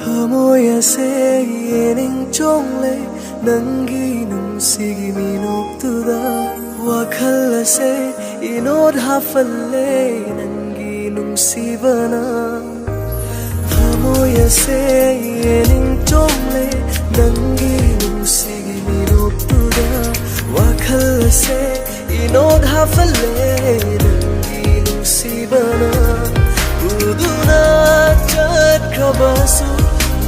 Moyase yening chongle nangi nungsigi minoktuda wakhal se inod hafalle nangi nungsibana Moyase yening chongle nangi nungsigi minoktuda wakhal se inod hafalle nangi nungsibana uduna chat khabasu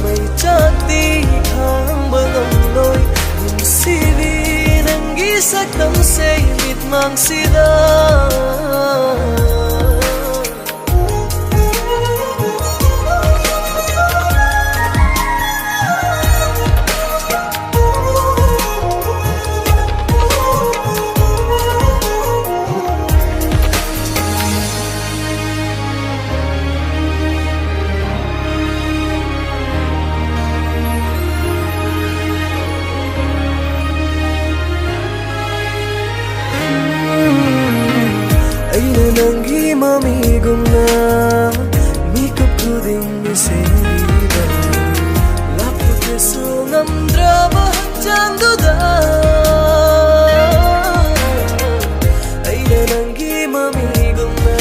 may chati khang balam loi nungsibi nangi sakdam se mit mang sida Nangi mami gumna mikap kuding miseriba lapu kesu ngamdraba janduda aina nangi mami gumna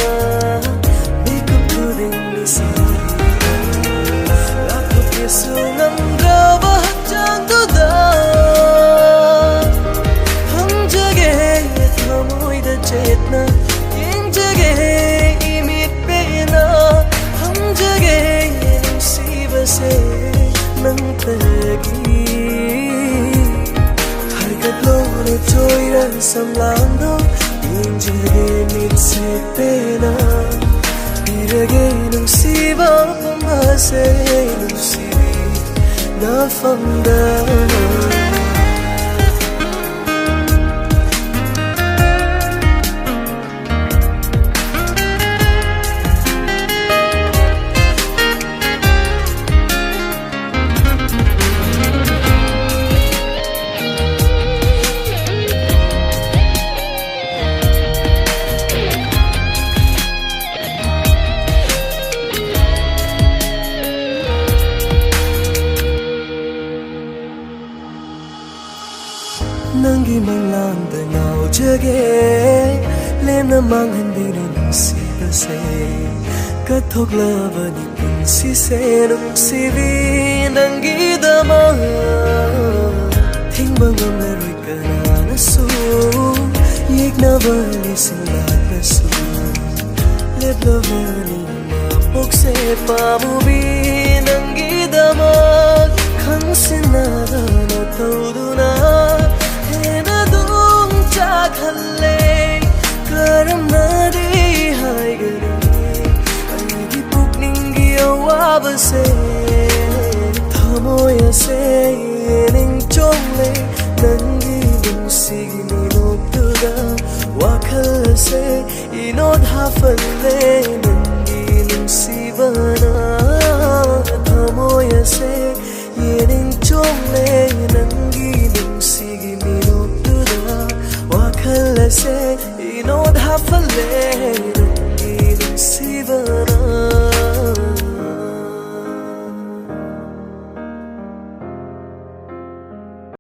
mikap kuding miseriba lapu kesu ngamdraba janduda hum jage thamoy da chetna Samlando injage mitse pena irage nung siba pamase nung sibi na famda Nangi manglanda ngao jage lemna manghandi nungsi base kathok lava ni nungsi se nungsi vi nangi dama thingba ngamna roi kana su yekna vali singlat nasu lebla vali mapok se pamubi nangi dama khansina na thauduna Khalle karam nadi hai gari aigi pukningi awab se thamoya se ning chongle nangi nungsigi minoktuda wakhal se inod hafalle nangi nungsibana